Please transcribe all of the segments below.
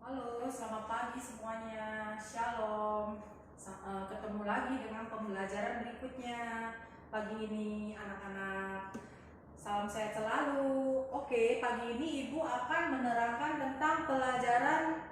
Halo, selamat pagi semuanya. Shalom. Ketemu lagi dengan pembelajaran berikutnya. Pagi ini anak-anak, salam sehat selalu. Oke, pagi ini Ibu akan menerangkan tentang pelajaran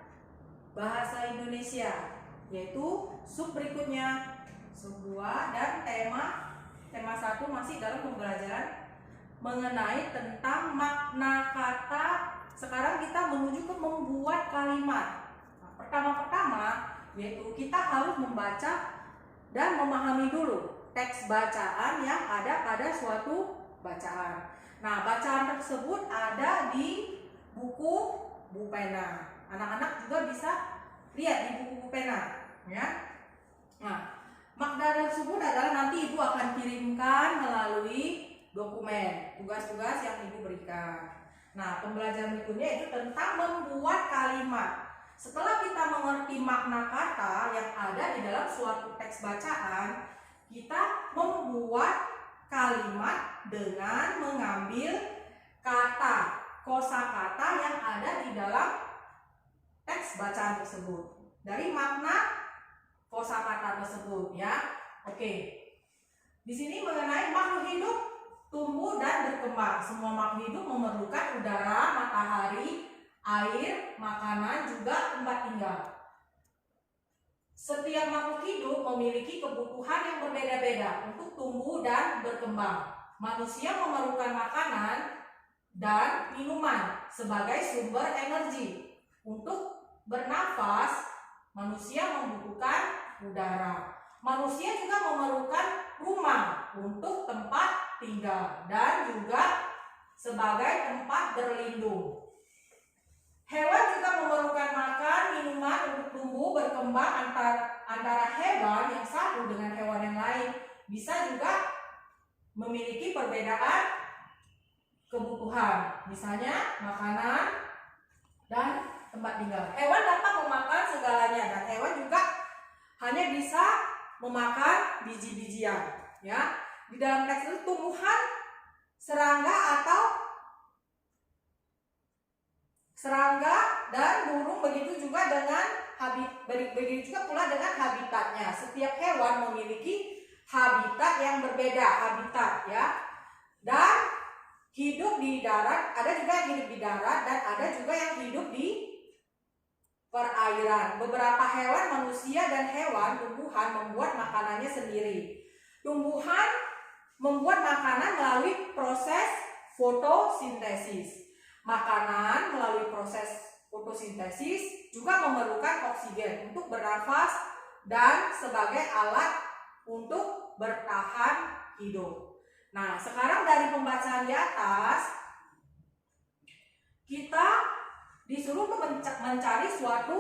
bahasa Indonesia, yaitu sub berikutnya, sub 2 dan tema 1 masih dalam pembelajaran mengenai tentang makna kata. Sekarang kita menuju ke membuat kalimat. Nah, pertama-tama yaitu kita harus membaca dan memahami dulu teks bacaan yang ada pada suatu bacaan. Nah, bacaan tersebut ada di buku Bupena. Anak-anak juga bisa lihat di buku Bupena, ya. Nah, makna tersebut adalah nanti Ibu akan kirimkan melalui dokumen tugas-tugas yang Ibu berikan. Nah, pembelajaran berikutnya itu tentang membuat kalimat. Setelah kita mengerti makna kata yang ada di dalam suatu teks bacaan, kita membuat kalimat dengan mengambil kata, kosakata yang ada di dalam teks bacaan tersebut. Dari makna kosakata tersebut, ya. Oke. Di sini mengenai makhluk hidup tumbuh dan berkembang. Semua makhluk hidup memerlukan udara, matahari, air, makanan, juga tempat tinggal. Setiap makhluk hidup memiliki kebutuhan yang berbeda-beda untuk tumbuh dan berkembang. Manusia memerlukan makanan dan minuman sebagai sumber energi. Untuk bernafas, manusia membutuhkan udara. Manusia juga memerlukan rumah untuk tempat tinggal dan juga sebagai tempat berlindung. Hewan juga memerlukan makan, minuman untuk tumbuh, berkembang. Antara hewan yang satu dengan hewan yang lain bisa juga memiliki perbedaan kebutuhan, misalnya makanan dan tempat tinggal. Hewan dapat memakan segalanya dan hewan juga hanya bisa memakan biji-bijian, ya. Di dalam teks itu tumbuhan, serangga dan burung, begitu juga pula dengan habitatnya. Setiap hewan memiliki habitat yang berbeda, ya. Dan hidup di darat, ada juga yang hidup di darat dan ada juga yang hidup di perairan. Beberapa hewan, manusia dan hewan tumbuhan membuat makanannya sendiri. Tumbuhan membuat makanan melalui proses fotosintesis. Makanan melalui proses fotosintesis juga memerlukan oksigen untuk bernafas dan sebagai alat untuk bertahan hidup. Nah, sekarang dari pembacaan di atas, kita disuruh mencari suatu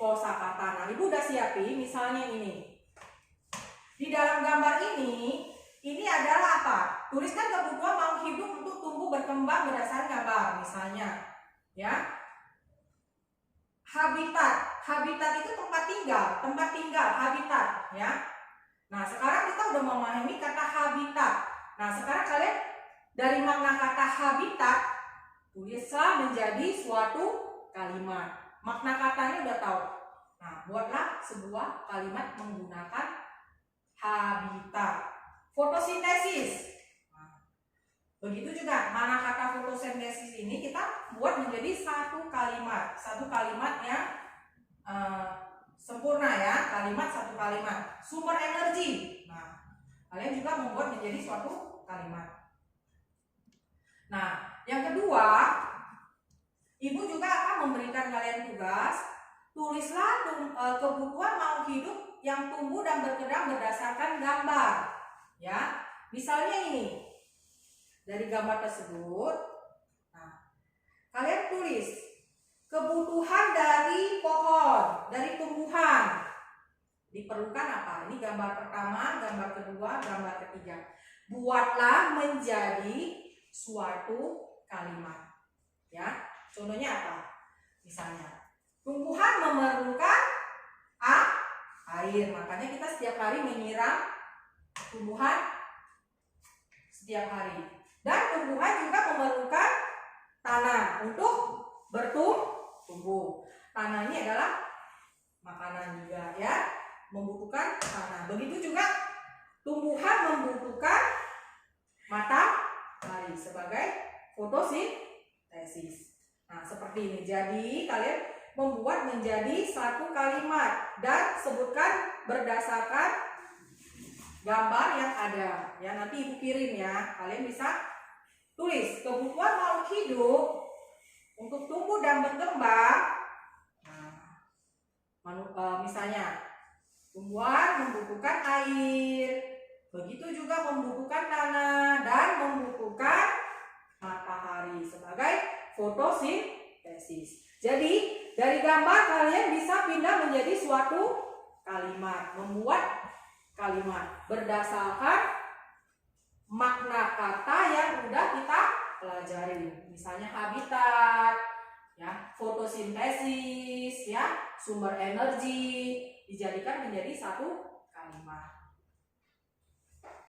kosakata. Nah, Ibu udah siapin, misalnya ini. Di dalam gambar ini adalah apa? Tuliskan kebutuhan makhluk hidup untuk tumbuh berkembang berdasarkan gambar, misalnya, ya. Habitat itu tempat tinggal, habitat, ya. Nah, sekarang kita udah memahami kata habitat. Nah, sekarang kalian dari makna kata habitat tulislah menjadi suatu kalimat. Makna katanya udah tahu. Nah, buatlah sebuah kalimat menggunakan habitat. Fotosintesis. Nah, begitu juga mana kata fotosintesis ini kita buat menjadi satu kalimat yang sempurna, ya. Satu kalimat. Sumber energi. Nah, kalian juga membuat menjadi suatu kalimat. Nah, yang kedua, Ibu juga akan memberikan kalian tugas, tulislah kebutuhan makhluk hidup yang tumbuh dan berkembang berdasarkan gambar, ya. Misalnya ini, dari gambar tersebut, nah, kalian tulis kebutuhan dari pohon, dari tumbuhan. Diperlukan apa? Ini gambar pertama, gambar kedua, gambar ketiga. Buatlah menjadi suatu kalimat, ya. Contohnya apa? Misalnya, tumbuhan memerlukan air, makanya kita setiap hari menyiram tumbuhan setiap hari. Dan tumbuhan juga memerlukan tanah untuk bertumbuh. tanah ini adalah makanan juga ya, membutuhkan tanah. Begitu juga tumbuhan membutuhkan matahari sebagai fotosintesis. Nah, seperti ini. Jadi kalian membuat menjadi satu kalimat dan sebutkan berdasarkan gambar yang ada. Ya, nanti Ibu kirim ya. Kalian bisa tulis kebutuhan makhluk hidup untuk tumbuh dan berkembang. Nah, misalnya tumbuhan membutuhkan air, begitu juga membutuhkan tanah dan membutuhkan matahari sebagai fotosintesis. Jadi dari gambar kalian bisa pindah menjadi suatu kalimat, membuat kalimat berdasarkan makna kata yang sudah kita pelajari. Misalnya habitat, ya, fotosintesis, ya, sumber energi dijadikan menjadi satu